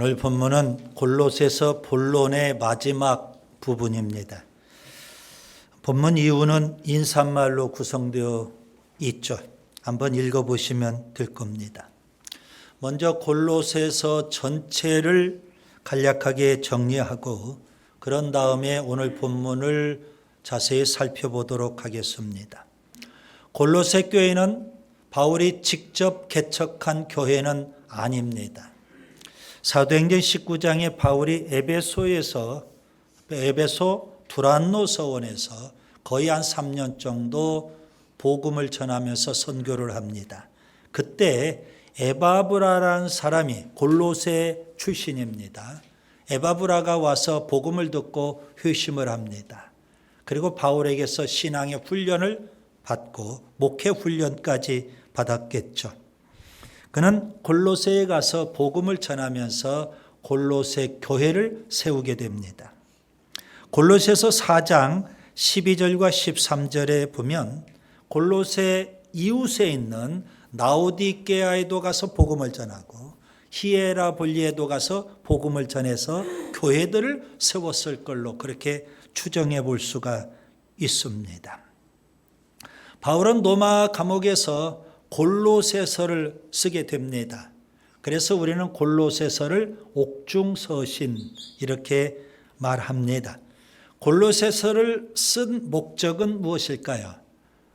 오늘 본문은 골로새서 본론의 마지막 부분입니다. 본문 이후는 인사말로 구성되어 있죠. 한번 읽어보시면 될 겁니다. 먼저 골로새서 전체를 간략하게 정리하고 그런 다음에 오늘 본문을 자세히 살펴보도록 하겠습니다. 골로새 교회는 바울이 직접 개척한 교회는 아닙니다. 사도행전 19장에 바울이 에베소 두란노 서원에서 거의 한 3년 정도 복음을 전하면서 선교를 합니다. 그때 에바브라라는 사람이 골로새 출신입니다. 에바브라가 와서 복음을 듣고 회심을 합니다. 그리고 바울에게서 신앙의 훈련을 받고 목회 훈련까지 받았겠죠. 그는 골로새에 가서 복음을 전하면서 골로새 교회를 세우게 됩니다. 골로새서 4장 12절과 13절에 보면 골로새 이웃에 있는 라오디게아에도 가서 복음을 전하고 히에라볼리에도 가서 복음을 전해서 교회들을 세웠을 걸로 그렇게 추정해 볼 수가 있습니다. 바울은 로마 감옥에서 골로새서를 쓰게 됩니다. 그래서 우리는 골로새서를 옥중서신 이렇게 말합니다. 골로새서를 쓴 목적은 무엇일까요?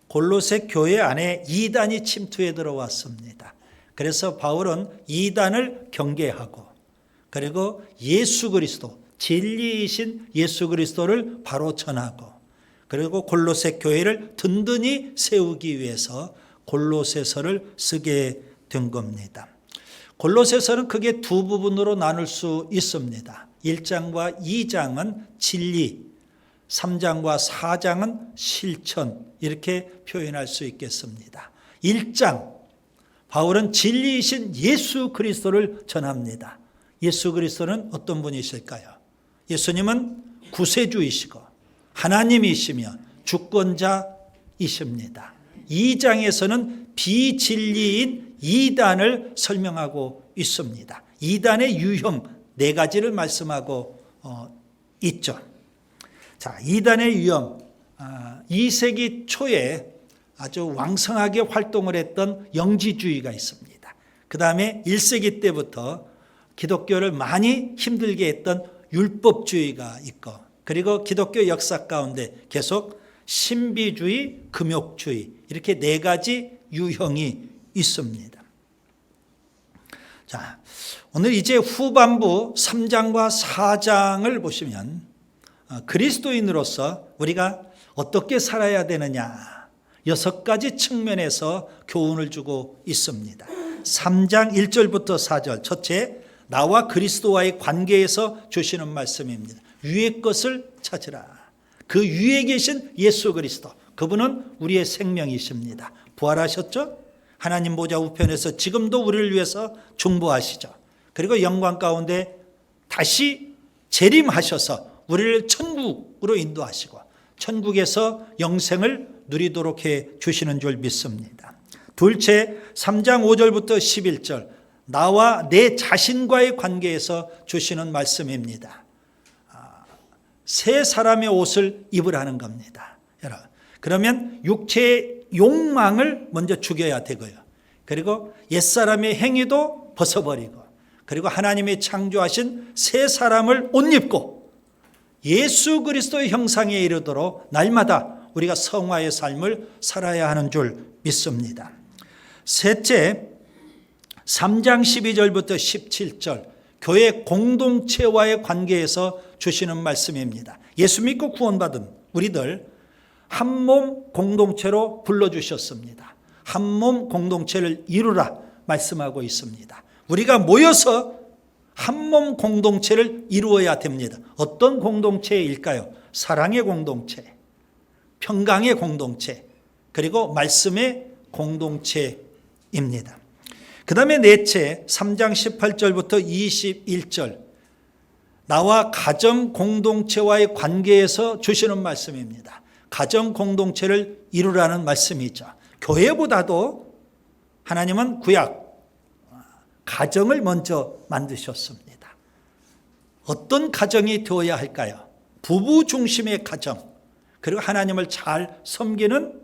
골로새 교회 안에 이단이 침투해 들어왔습니다. 그래서 바울은 이단을 경계하고 그리고 예수 그리스도, 진리이신 예수 그리스도를 바로 전하고 그리고 골로새 교회를 든든히 세우기 위해서 골로새서를 쓰게 된 겁니다. 골로새서는 크게 두 부분으로 나눌 수 있습니다. 1장과 2장은 진리, 3장과 4장은 실천 이렇게 표현할 수 있겠습니다. 1장, 바울은 진리이신 예수 그리스도를 전합니다. 예수 그리스도는 어떤 분이실까요? 예수님은 구세주이시고 하나님이시며 주권자이십니다. 2장에서는 비진리인 이단을 설명하고 있습니다. 이단의 유형 4가지를 말씀하고 있죠. 자, 이단의 유형 2세기 초에 아주 왕성하게 활동을 했던 영지주의가 있습니다. 그 다음에 1세기 때부터 기독교를 많이 힘들게 했던 율법주의가 있고 그리고 기독교 역사 가운데 계속 신비주의, 금욕주의 이렇게 4가지 유형이 있습니다. 자, 오늘 이제 후반부 3장과 4장을 보시면 그리스도인으로서 우리가 어떻게 살아야 되느냐 6가지 측면에서 교훈을 주고 있습니다. 3장 1절부터 4절 첫째, 나와 그리스도와의 관계에서 주시는 말씀입니다. 위의 것을 찾으라. 그 위에 계신 예수 그리스도, 그분은 우리의 생명이십니다. 부활하셨죠? 하나님 보좌 우편에서 지금도 우리를 위해서 중보하시죠. 그리고 영광 가운데 다시 재림하셔서 우리를 천국으로 인도하시고 천국에서 영생을 누리도록 해 주시는 줄 믿습니다. 둘째, 3장 5절부터 11절 나와 내 자신과의 관계에서 주시는 말씀입니다. 새 사람의 옷을 입으라는 겁니다. 여러분, 그러면 육체의 욕망을 먼저 죽여야 되고요. 그리고 옛사람의 행위도 벗어버리고 그리고 하나님이 창조하신 새 사람을 옷 입고 예수 그리스도의 형상에 이르도록 날마다 우리가 성화의 삶을 살아야 하는 줄 믿습니다. 셋째, 3장 12절부터 17절 교회 공동체와의 관계에서 주시는 말씀입니다. 예수 믿고 구원받은 우리들 한 몸 공동체로 불러주셨습니다. 한 몸 공동체를 이루라 말씀하고 있습니다. 우리가 모여서 한 몸 공동체를 이루어야 됩니다. 어떤 공동체일까요? 사랑의 공동체, 평강의 공동체, 그리고 말씀의 공동체입니다. 그 다음에 넷째, 3장 18절부터 21절 나와 가정 공동체와의 관계에서 주시는 말씀입니다. 가정 공동체를 이루라는 말씀이죠. 교회보다도 하나님은 구약 가정을 먼저 만드셨습니다. 어떤 가정이 되어야 할까요? 부부 중심의 가정, 그리고 하나님을 잘 섬기는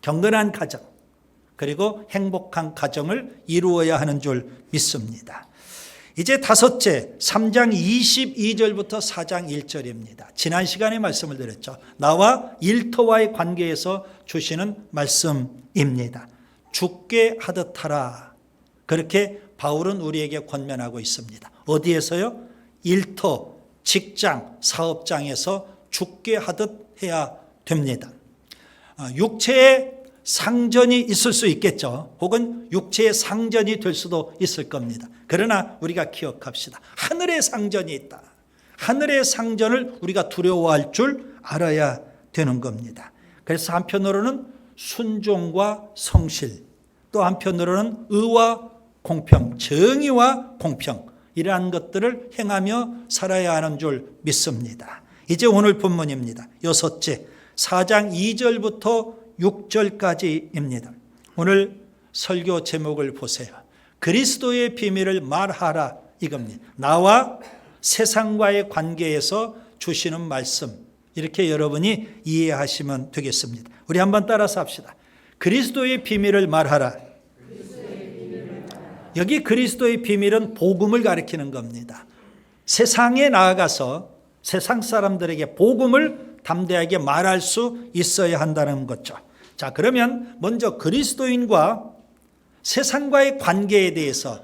경건한 가정, 그리고 행복한 가정을 이루어야 하는 줄 믿습니다. 이제 다섯째, 3장 22절부터 4장 1절입니다. 지난 시간에 말씀을 드렸죠. 나와 일터와의 관계에서 주시는 말씀입니다. 죽게 하듯 하라. 그렇게 바울은 우리에게 권면하고 있습니다. 어디에서요? 일터, 직장, 사업장에서 죽게 하듯 해야 됩니다. 육체의 상전이 있을 수 있겠죠. 혹은 육체의 상전이 될 수도 있을 겁니다. 그러나 우리가 기억합시다. 하늘의 상전이 있다. 하늘의 상전을 우리가 두려워할 줄 알아야 되는 겁니다. 그래서 한편으로는 순종과 성실, 또 한편으로는 의와 공평, 정의와 공평, 이러한 것들을 행하며 살아야 하는 줄 믿습니다. 이제 오늘 본문입니다. 여섯째, 4장 2절부터 6절까지입니다. 오늘 설교 제목을 보세요. 그리스도의 비밀을 말하라, 이겁니다. 나와 세상과의 관계에서 주시는 말씀, 이렇게 여러분이 이해하시면 되겠습니다. 우리 한번 따라서 합시다. 그리스도의 비밀을 말하라. 여기 그리스도의 비밀은 복음을 가리키는 겁니다. 세상에 나아가서 세상 사람들에게 복음을 담대하게 말할 수 있어야 한다는 거죠. 자, 그러면 먼저 그리스도인과 세상과의 관계에 대해서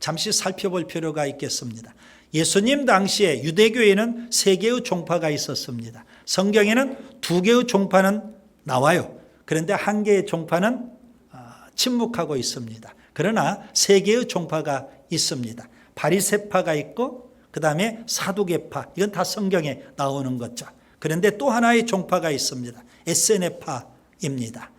잠시 살펴볼 필요가 있겠습니다. 예수님 당시에 유대교에는 3개의 종파가 있었습니다. 성경에는 2개의 종파는 나와요. 그런데 1개의 종파는 침묵하고 있습니다. 그러나 3개의 종파가 있습니다. 바리새파가 있고 그 다음에 사두개파, 이건 다 성경에 나오는 거죠. 그런데 또 하나의 종파가 있습니다. 에세네파입니다.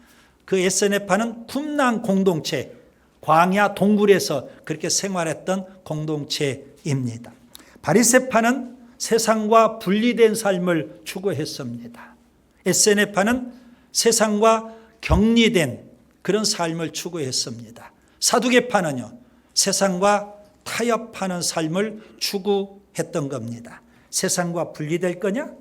그 에세네파는 쿰랑 공동체, 광야 동굴에서 그렇게 생활했던 공동체입니다. 바리새파는 세상과 분리된 삶을 추구했습니다. 에세네파는 세상과 격리된 그런 삶을 추구했습니다. 사두개파는요, 세상과 타협하는 삶을 추구했던 겁니다. 세상과 분리될 거냐?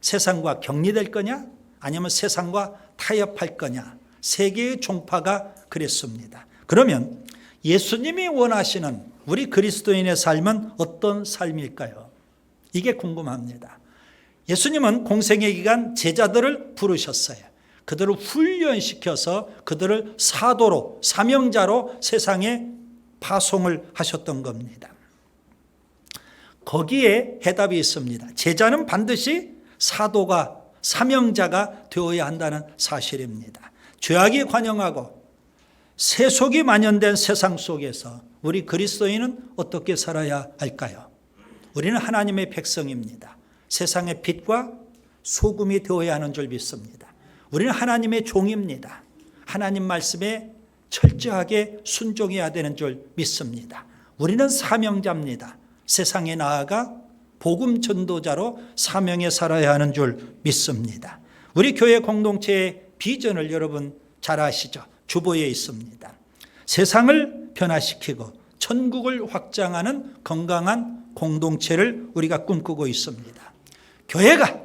세상과 격리될 거냐? 아니면 세상과 타협할 거냐? 3개의 종파가 그랬습니다. 그러면 예수님이 원하시는 우리 그리스도인의 삶은 어떤 삶일까요? 이게 궁금합니다. 예수님은 공생의 기간 제자들을 부르셨어요. 그들을 훈련시켜서 그들을 사도로, 사명자로 세상에 파송을 하셨던 겁니다. 거기에 해답이 있습니다. 제자는 반드시 사도가, 사명자가 되어야 한다는 사실입니다. 죄악이 관영하고 세속이 만연된 세상 속에서 우리 그리스도인은 어떻게 살아야 할까요? 우리는 하나님의 백성입니다. 세상의 빛과 소금이 되어야 하는 줄 믿습니다. 우리는 하나님의 종입니다. 하나님 말씀에 철저하게 순종해야 되는 줄 믿습니다. 우리는 사명자입니다. 세상에 나아가 복음 전도자로 사명에 살아야 하는 줄 믿습니다. 우리 교회 공동체의 비전을 여러분 잘 아시죠? 주보에 있습니다. 세상을 변화시키고 천국을 확장하는 건강한 공동체를 우리가 꿈꾸고 있습니다. 교회가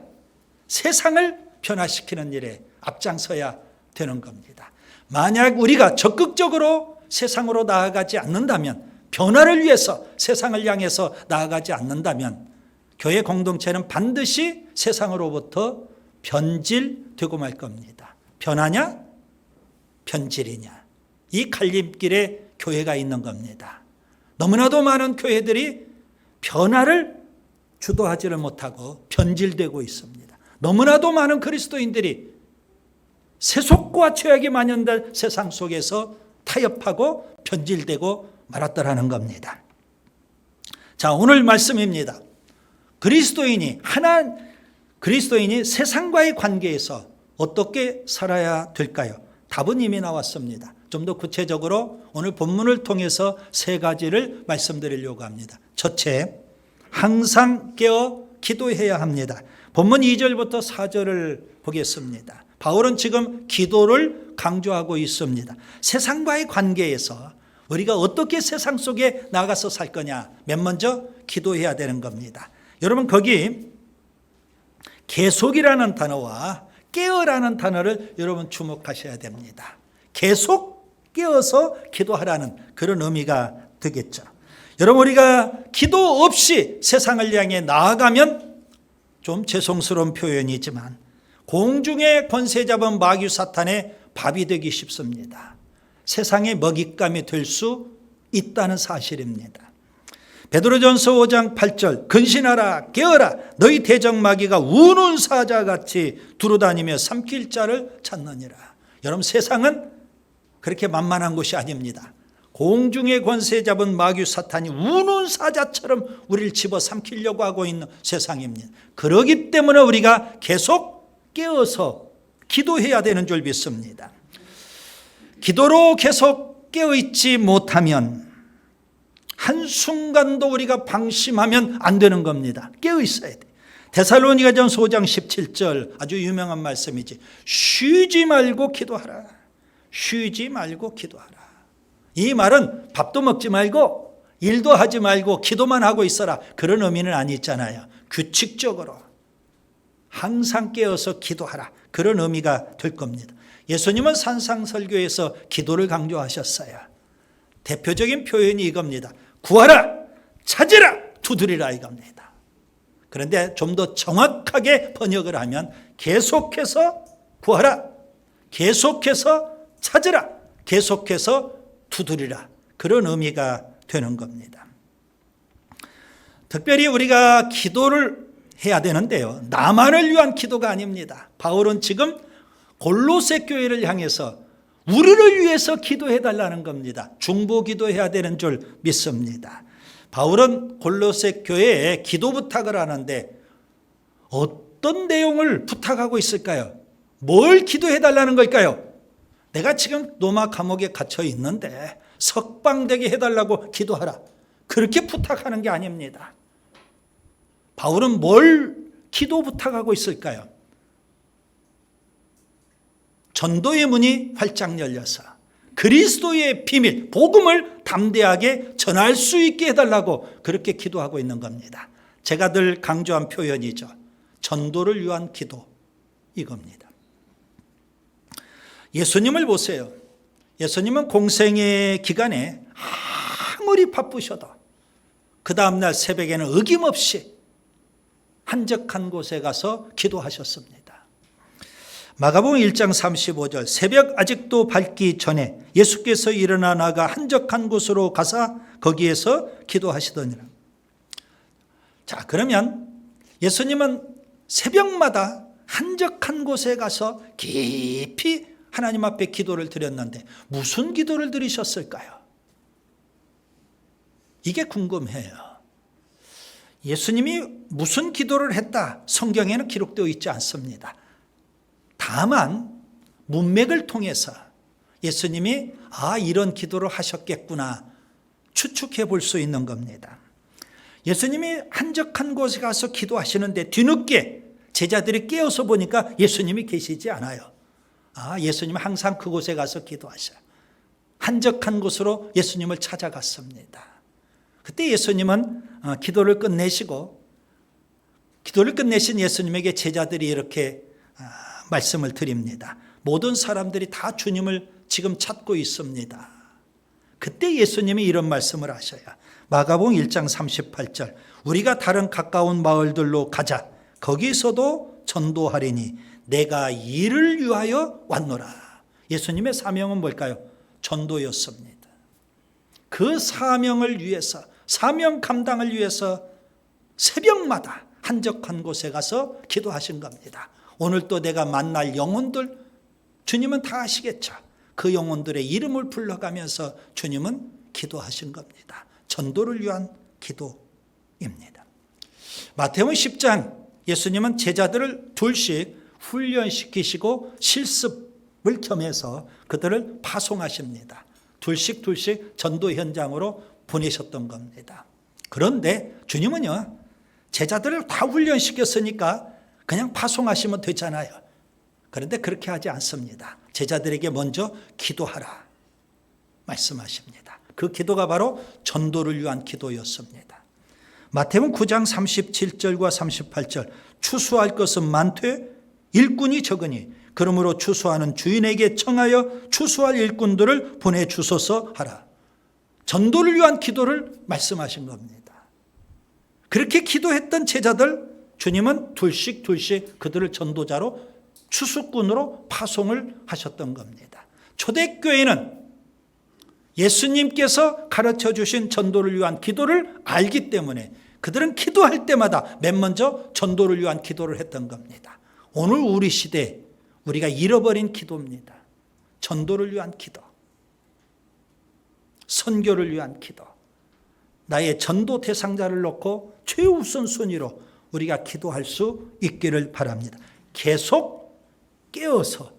세상을 변화시키는 일에 앞장서야 되는 겁니다. 만약 우리가 적극적으로 세상으로 나아가지 않는다면, 변화를 위해서 세상을 향해서 나아가지 않는다면 교회 공동체는 반드시 세상으로부터 변질되고 말 겁니다. 변화냐? 변질이냐? 이 갈림길에 교회가 있는 겁니다. 너무나도 많은 교회들이 변화를 주도하지를 못하고 변질되고 있습니다. 너무나도 많은 그리스도인들이 세속과 죄악이 만연된 세상 속에서 타협하고 변질되고 말았더라는 겁니다. 자, 오늘 말씀입니다. 그리스도인이 세상과의 관계에서 어떻게 살아야 될까요? 답은 이미 나왔습니다. 좀 더 구체적으로 오늘 본문을 통해서 3가지를 말씀드리려고 합니다. 첫째, 항상 깨어 기도해야 합니다. 본문 2절부터 4절을 보겠습니다. 바울은 지금 기도를 강조하고 있습니다. 세상과의 관계에서 우리가 어떻게 세상 속에 나가서 살 거냐? 맨 먼저 기도해야 되는 겁니다. 여러분 거기 계속이라는 단어와 깨어라는 단어를 여러분 주목하셔야 됩니다. 계속 깨어서 기도하라는 그런 의미가 되겠죠. 여러분 우리가 기도 없이 세상을 향해 나아가면 좀 죄송스러운 표현이지만 공중의 권세 잡은 마귀 사탄의 밥이 되기 쉽습니다. 세상의 먹잇감이 될 수 있다는 사실입니다. 베드로전서 5장 8절 근신하라 깨어라 너희 대적마귀가 우는 사자같이 두루다니며 삼킬 자를 찾느니라. 여러분 세상은 그렇게 만만한 곳이 아닙니다. 공중의 권세 잡은 마귀 사탄이 우는 사자처럼 우리를 집어 삼키려고 하고 있는 세상입니다. 그렇기 때문에 우리가 계속 깨어서 기도해야 되는 줄 믿습니다. 기도로 계속 깨어있지 못하면 한순간도 우리가 방심하면 안 되는 겁니다. 깨어있어야 돼. 데살로니가전서 5장 17절 아주 유명한 말씀이지. 쉬지 말고 기도하라. 쉬지 말고 기도하라. 이 말은 밥도 먹지 말고 일도 하지 말고 기도만 하고 있어라. 그런 의미는 아니잖아요. 규칙적으로 항상 깨어서 기도하라. 그런 의미가 될 겁니다. 예수님은 산상설교에서 기도를 강조하셨어요. 대표적인 표현이 이겁니다. 구하라, 찾으라, 두드리라 이겁니다. 그런데 좀 더 정확하게 번역을 하면 계속해서 구하라, 계속해서 찾으라, 계속해서 두드리라. 그런 의미가 되는 겁니다. 특별히 우리가 기도를 해야 되는데요. 나만을 위한 기도가 아닙니다. 바울은 지금 골로새 교회를 향해서 우리를 위해서 기도해 달라는 겁니다. 중보 기도해야 되는 줄 믿습니다. 바울은 골로새 교회에 기도 부탁을 하는데 어떤 내용을 부탁하고 있을까요? 뭘 기도해 달라는 걸까요? 내가 지금 로마 감옥에 갇혀 있는데 석방되게 해달라고 기도하라. 그렇게 부탁하는 게 아닙니다. 바울은 뭘 기도 부탁하고 있을까요? 전도의 문이 활짝 열려서 그리스도의 비밀, 복음을 담대하게 전할 수 있게 해달라고 그렇게 기도하고 있는 겁니다. 제가 늘 강조한 표현이죠. 전도를 위한 기도 이겁니다. 예수님을 보세요. 예수님은 공생의 기간에 아무리 바쁘셔도 그 다음날 새벽에는 어김없이 한적한 곳에 가서 기도하셨습니다. 마가복음 1장 35절 새벽 아직도 밝기 전에 예수께서 일어나 나가 한적한 곳으로 가사 거기에서 기도하시더니라. 자, 그러면 예수님은 새벽마다 한적한 곳에 가서 깊이 하나님 앞에 기도를 드렸는데 무슨 기도를 드리셨을까요? 이게 궁금해요. 예수님이 무슨 기도를 했다 성경에는 기록되어 있지 않습니다. 다만 문맥을 통해서 예수님이 이런 기도를 하셨겠구나 추측해 볼 수 있는 겁니다. 예수님이 한적한 곳에 가서 기도하시는데 뒤늦게 제자들이 깨어서 보니까 예수님이 계시지 않아요. 예수님은 항상 그곳에 가서 기도하셔요. 한적한 곳으로 예수님을 찾아갔습니다. 그때 예수님은 기도를 끝내시고 기도를 끝내신 예수님에게 제자들이 이렇게 말씀을 드립니다. 모든 사람들이 다 주님을 지금 찾고 있습니다. 그때 예수님이 이런 말씀을 하셔요. 마가복음 1장 38절 우리가 다른 가까운 마을들로 가자. 거기서도 전도하리니 내가 이를 위하여 왔노라. 예수님의 사명은 뭘까요? 전도였습니다. 그 사명을 위해서 사명 감당을 위해서 새벽마다 한적한 곳에 가서 기도하신 겁니다. 오늘 또 내가 만날 영혼들 주님은 다 아시겠죠. 그 영혼들의 이름을 불러가면서 주님은 기도하신 겁니다. 전도를 위한 기도입니다. 마태복음 10장 예수님은 제자들을 둘씩 훈련시키시고 실습을 겸해서 그들을 파송하십니다. 둘씩 전도 현장으로 보내셨던 겁니다. 그런데 주님은요 제자들을 다 훈련시켰으니까 그냥 파송하시면 되잖아요. 그런데 그렇게 하지 않습니다. 제자들에게 먼저 기도하라 말씀하십니다. 그 기도가 바로 전도를 위한 기도였습니다. 마태복음 9장 37절과 38절 추수할 것은 많되 일꾼이 적으니 그러므로 추수하는 주인에게 청하여 추수할 일꾼들을 보내주소서 하라. 전도를 위한 기도를 말씀하신 겁니다. 그렇게 기도했던 제자들 주님은 둘씩 그들을 전도자로 추수꾼으로 파송을 하셨던 겁니다. 초대교회는 예수님께서 가르쳐 주신 전도를 위한 기도를 알기 때문에 그들은 기도할 때마다 맨 먼저 전도를 위한 기도를 했던 겁니다. 오늘 우리 시대 우리가 잃어버린 기도입니다. 전도를 위한 기도, 선교를 위한 기도, 나의 전도 대상자를 놓고 최우선 순위로 우리가 기도할 수 있기를 바랍니다. 계속 깨어서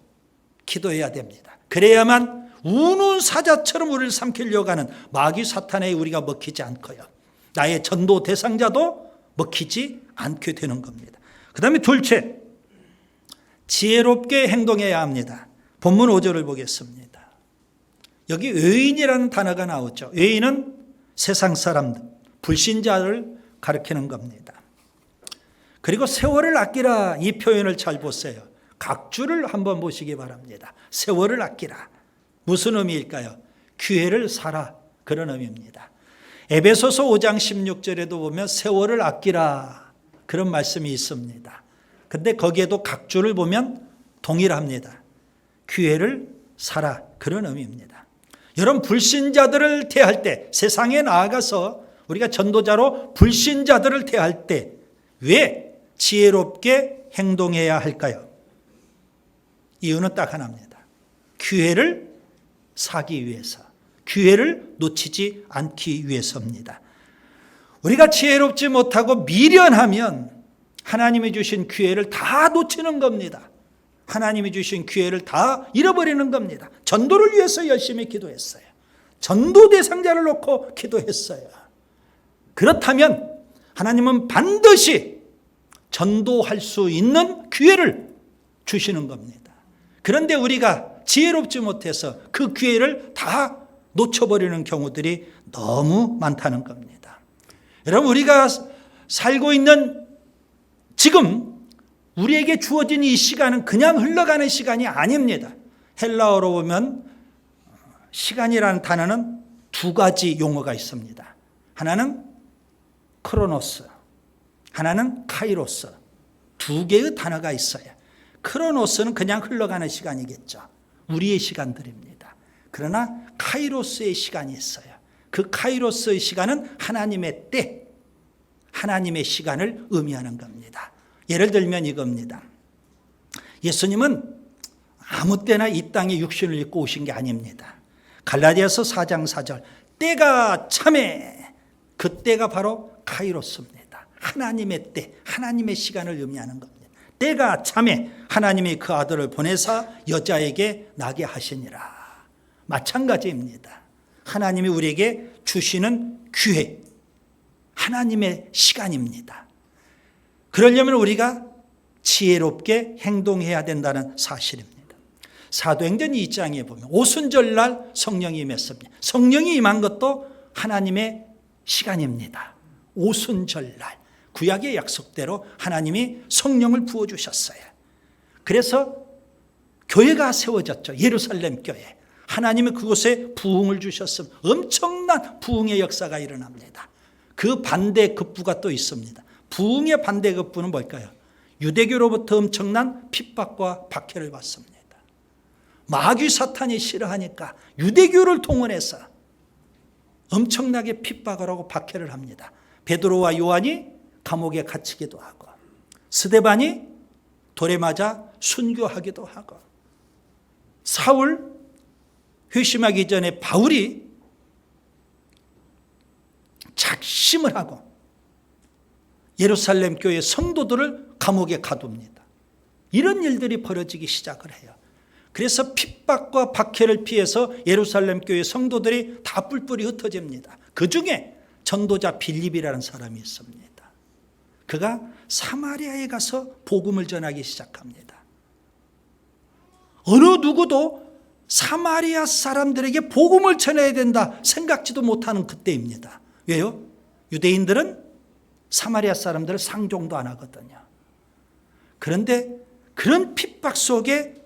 기도해야 됩니다. 그래야만 우는 사자처럼 우리를 삼키려고 하는 마귀 사탄에 우리가 먹히지 않고요. 나의 전도 대상자도 먹히지 않게 되는 겁니다. 그 다음에 둘째, 지혜롭게 행동해야 합니다. 본문 5절을 보겠습니다. 여기 의인이라는 단어가 나오죠. 의인은 세상 사람들, 불신자를 가리키는 겁니다. 그리고 세월을 아끼라 이 표현을 잘 보세요. 각주를 한번 보시기 바랍니다. 세월을 아끼라. 무슨 의미일까요? 기회를 사라. 그런 의미입니다. 에베소서 5장 16절에도 보면 세월을 아끼라. 그런 말씀이 있습니다. 근데 거기에도 각주를 보면 동일합니다. 기회를 사라. 그런 의미입니다. 여러분 불신자들을 대할 때 세상에 나아가서 우리가 전도자로 불신자들을 대할 때 왜 지혜롭게 행동해야 할까요? 이유는 딱 하나입니다. 기회를 사기 위해서, 기회를 놓치지 않기 위해서입니다. 우리가 지혜롭지 못하고 미련하면 하나님이 주신 기회를 다 놓치는 겁니다. 하나님이 주신 기회를 다 잃어버리는 겁니다. 전도를 위해서 열심히 기도했어요. 전도 대상자를 놓고 기도했어요. 그렇다면 하나님은 반드시 전도할 수 있는 기회를 주시는 겁니다. 그런데 우리가 지혜롭지 못해서 그 기회를 다 놓쳐버리는 경우들이 너무 많다는 겁니다. 여러분 우리가 살고 있는 지금 우리에게 주어진 이 시간은 그냥 흘러가는 시간이 아닙니다. 헬라어로 보면 시간이라는 단어는 두 가지 용어가 있습니다. 하나는 크로노스, 하나는 카이로스. 두 개의 단어가 있어요. 크로노스는 그냥 흘러가는 시간이겠죠. 우리의 시간들입니다. 그러나 카이로스의 시간이 있어요. 그 카이로스의 시간은 하나님의 때, 하나님의 시간을 의미하는 겁니다. 예를 들면 이겁니다. 예수님은 아무 때나 이 땅에 육신을 입고 오신 게 아닙니다. 갈라디아서 4장 4절 때가 참에, 그 때가 바로 카이로스입니다. 하나님의 때, 하나님의 시간을 의미하는 겁니다. 때가 참에 하나님이 그 아들을 보내사 여자에게 나게 하시니라. 마찬가지입니다. 하나님이 우리에게 주시는 기회, 하나님의 시간입니다. 그러려면 우리가 지혜롭게 행동해야 된다는 사실입니다. 사도행전 2장에 보면 오순절날 성령이 임했습니다. 성령이 임한 것도 하나님의 시간입니다. 오순절날 구약의 약속대로 하나님이 성령을 부어주셨어요. 그래서 교회가 세워졌죠. 예루살렘 교회. 하나님이 그곳에 부흥을 주셨습니다. 엄청난 부흥의 역사가 일어납니다. 그 반대급부가 또 있습니다. 부흥의 반대급부는 뭘까요? 유대교로부터 엄청난 핍박과 박해를 받습니다. 마귀 사탄이 싫어하니까 유대교를 동원해서 엄청나게 핍박을 하고 박해를 합니다. 베드로와 요한이 감옥에 갇히기도 하고 스데반이 돌에 맞아 순교하기도 하고 사울 회심하기 전에 바울이 작심을 하고 예루살렘 교회 성도들을 감옥에 가둡니다. 이런 일들이 벌어지기 시작을 해요. 그래서 핍박과 박해를 피해서 예루살렘 교회 성도들이 다 뿔뿔이 흩어집니다. 그 중에 전도자 빌립이라는 사람이 있습니다. 그가 사마리아에 가서 복음을 전하기 시작합니다. 어느 누구도 사마리아 사람들에게 복음을 전해야 된다 생각지도 못하는 그때입니다. 왜요? 유대인들은 사마리아 사람들을 상종도 안 하거든요. 그런데 그런 핍박 속에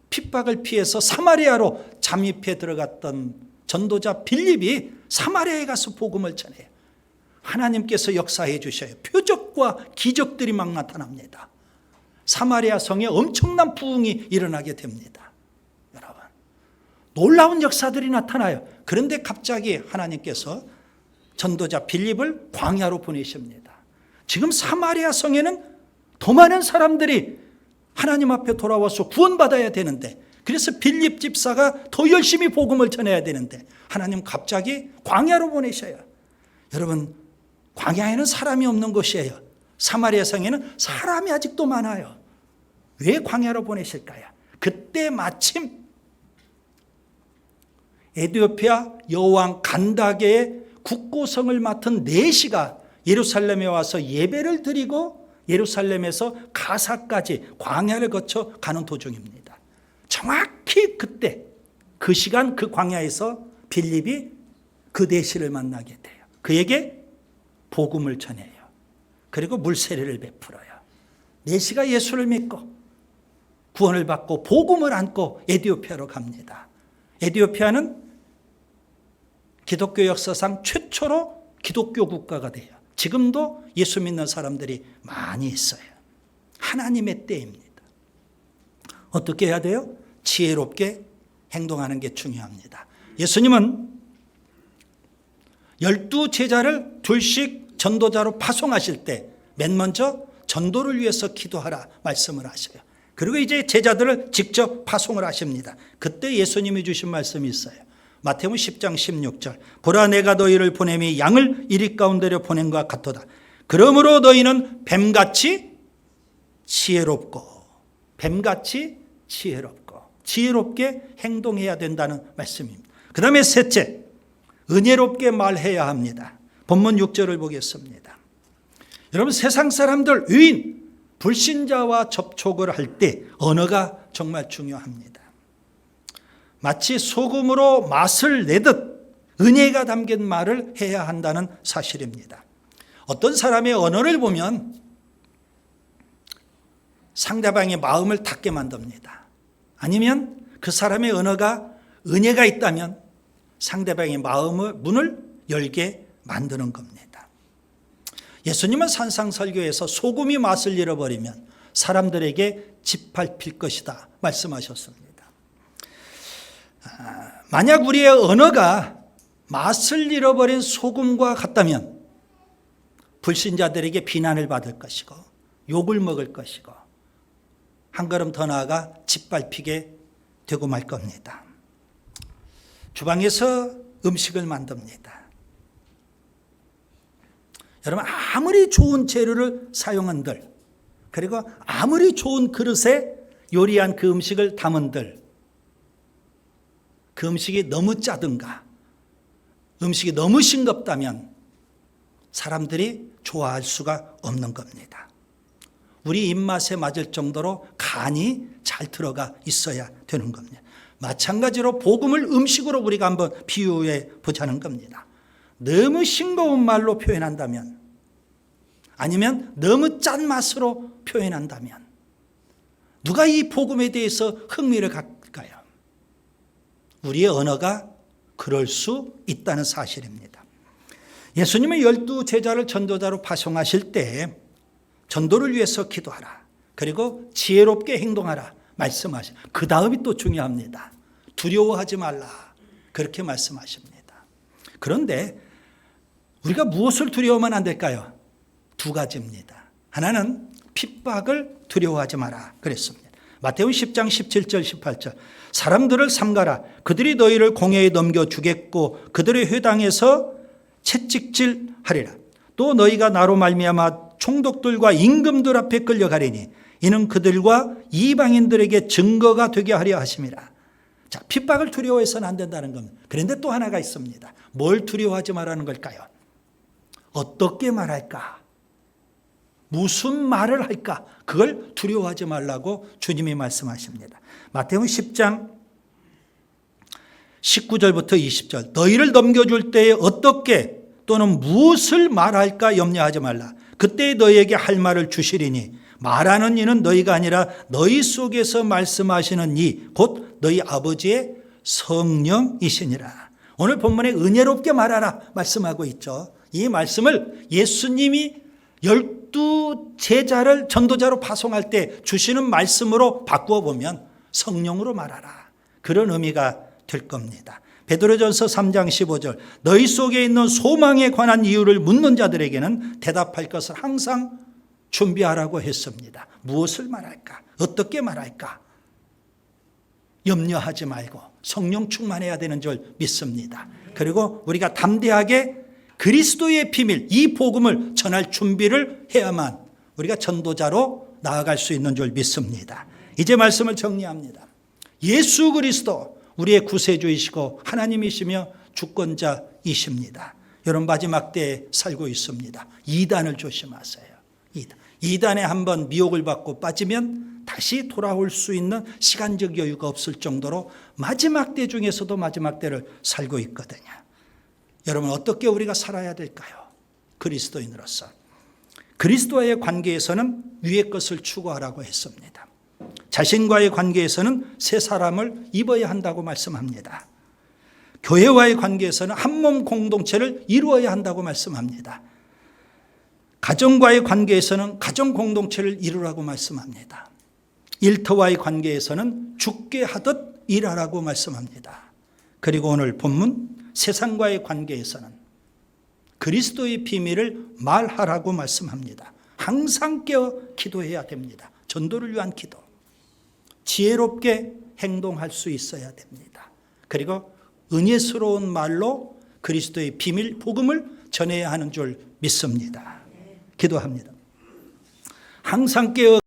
핍박을 피해서 사마리아로 잠입해 들어갔던 전도자 빌립이 사마리아에 가서 복음을 전해요. 하나님께서 역사해 주셔요. 표적과 기적들이 막 나타납니다. 사마리아 성에 엄청난 부흥이 일어나게 됩니다. 여러분, 놀라운 역사들이 나타나요. 그런데 갑자기 하나님께서 전도자 빌립을 광야로 보내십니다. 지금 사마리아 성에는 더 많은 사람들이 하나님 앞에 돌아와서 구원받아야 되는데, 그래서 빌립 집사가 더 열심히 복음을 전해야 되는데 하나님 갑자기 광야로 보내셔요. 여러분, 광야에는 사람이 없는 곳이에요. 사마리아 성에는 사람이 아직도 많아요. 왜 광야로 보내실까요? 그때 마침 에티오피아 여왕 간다게의 국고성을 맡은 내시가 예루살렘에 와서 예배를 드리고 예루살렘에서 가사까지 광야를 거쳐 가는 도중입니다. 정확히 그때 그 시간 그 광야에서 빌립이 그 내시를 만나게 돼요. 그에게 복음을 전해요. 그리고 물세례를 베풀어요. 내시가 예수를 믿고 구원을 받고 복음을 안고 에티오피아로 갑니다. 에티오피아는 기독교 역사상 최초로 기독교 국가가 돼요. 지금도 예수 믿는 사람들이 많이 있어요. 하나님의 때입니다. 어떻게 해야 돼요? 지혜롭게 행동하는 게 중요합니다. 예수님은 12제자를 둘씩 전도자로 파송하실 때 맨 먼저 전도를 위해서 기도하라 말씀을 하셔요. 그리고 이제 제자들을 직접 파송을 하십니다. 그때 예수님이 주신 말씀이 있어요. 마태복음 10장 16절. 보라, 내가 너희를 보냄이 양을 이리 가운데로 보낸 것 같도다. 그러므로 너희는 뱀같이 지혜롭고, 뱀같이 지혜롭고, 지혜롭게 행동해야 된다는 말씀입니다. 그 다음에 셋째, 은혜롭게 말해야 합니다. 본문 6절을 보겠습니다. 여러분, 세상 사람들, 의인, 불신자와 접촉을 할 때 언어가 정말 중요합니다. 마치 소금으로 맛을 내듯 은혜가 담긴 말을 해야 한다는 사실입니다. 어떤 사람의 언어를 보면 상대방의 마음을 닫게 만듭니다. 아니면 그 사람의 언어가 은혜가 있다면 상대방의 마음의 문을 열게 만드는 겁니다. 예수님은 산상설교에서 소금이 맛을 잃어버리면 사람들에게 짓밟힐 것이다 말씀하셨습니다. 만약 우리의 언어가 맛을 잃어버린 소금과 같다면 불신자들에게 비난을 받을 것이고 욕을 먹을 것이고 한 걸음 더 나아가 짓밟히게 되고 말 겁니다. 주방에서 음식을 만듭니다. 여러분, 아무리 좋은 재료를 사용한들, 그리고 아무리 좋은 그릇에 요리한 그 음식을 담은들, 그 음식이 너무 짜든가 음식이 너무 싱겁다면 사람들이 좋아할 수가 없는 겁니다. 우리 입맛에 맞을 정도로 간이 잘 들어가 있어야 되는 겁니다. 마찬가지로 복음을 음식으로 우리가 한번 비유해 보자는 겁니다. 너무 싱거운 말로 표현한다면, 아니면 너무 짠 맛으로 표현한다면 누가 이 복음에 대해서 흥미를 갖을까요? 우리의 언어가 그럴 수 있다는 사실입니다. 예수님은 12제자를 전도자로 파송하실 때 전도를 위해서 기도하라, 그리고 지혜롭게 행동하라 말씀하셔요. 그 다음이 또 중요합니다. 두려워하지 말라, 그렇게 말씀하십니다. 그런데 우리가 무엇을 두려워하면 안 될까요? 두 가지입니다. 하나는 핍박을 두려워하지 마라 그랬습니다. 마태복음 10장 17절 18절. 사람들을 삼가라. 그들이 너희를 공회에 넘겨주겠고 그들의 회당에서 채찍질하리라. 또 너희가 나로 말미암아 총독들과 임금들 앞에 끌려가리니 이는 그들과 이방인들에게 증거가 되게 하려 하심이라. 자, 핍박을 두려워해서는 안 된다는 겁니다. 그런데 또 하나가 있습니다. 뭘 두려워하지 말라는 걸까요? 어떻게 말할까? 무슨 말을 할까? 그걸 두려워하지 말라고 주님이 말씀하십니다. 마태복음 10장 19절부터 20절. 너희를 넘겨줄 때에 어떻게 또는 무엇을 말할까 염려하지 말라. 그때 너희에게 할 말을 주시리니 말하는 이는 너희가 아니라 너희 속에서 말씀하시는 이 곧 너희 아버지의 성령이시니라. 오늘 본문에 은혜롭게 말하라 말씀하고 있죠. 이 말씀을 예수님이 12제자를 전도자로 파송할 때 주시는 말씀으로 바꾸어 보면 성령으로 말하라. 그런 의미가 될 겁니다. 베드로전서 3장 15절. 너희 속에 있는 소망에 관한 이유를 묻는 자들에게는 대답할 것을 항상 준비하라고 했습니다. 무엇을 말할까? 어떻게 말할까? 염려하지 말고 성령 충만해야 되는 줄 믿습니다. 그리고 우리가 담대하게 그리스도의 비밀, 이 복음을 전할 준비를 해야만 우리가 전도자로 나아갈 수 있는 줄 믿습니다. 이제 말씀을 정리합니다. 예수 그리스도 우리의 구세주이시고 하나님이시며 주권자이십니다. 여러분 마지막 때에 살고 있습니다. 이단을 조심하세요. 이단에 한번 미혹을 받고 빠지면 다시 돌아올 수 있는 시간적 여유가 없을 정도로 마지막 때 중에서도 마지막 때를 살고 있거든요. 여러분 어떻게 우리가 살아야 될까요? 그리스도인으로서. 그리스도와의 관계에서는 위의 것을 추구하라고 했습니다. 자신과의 관계에서는 새 사람을 입어야 한다고 말씀합니다. 교회와의 관계에서는 한 몸 공동체를 이루어야 한다고 말씀합니다. 가정과의 관계에서는 가정 공동체를 이루라고 말씀합니다. 일터와의 관계에서는 죽게 하듯 일하라고 말씀합니다. 그리고 오늘 본문 세상과의 관계에서는 그리스도의 비밀을 말하라고 말씀합니다. 항상 깨어 기도해야 됩니다. 전도를 위한 기도. 지혜롭게 행동할 수 있어야 됩니다. 그리고 은혜스러운 말로 그리스도의 비밀 복음을 전해야 하는 줄 믿습니다. 기도합니다. 항상 깨어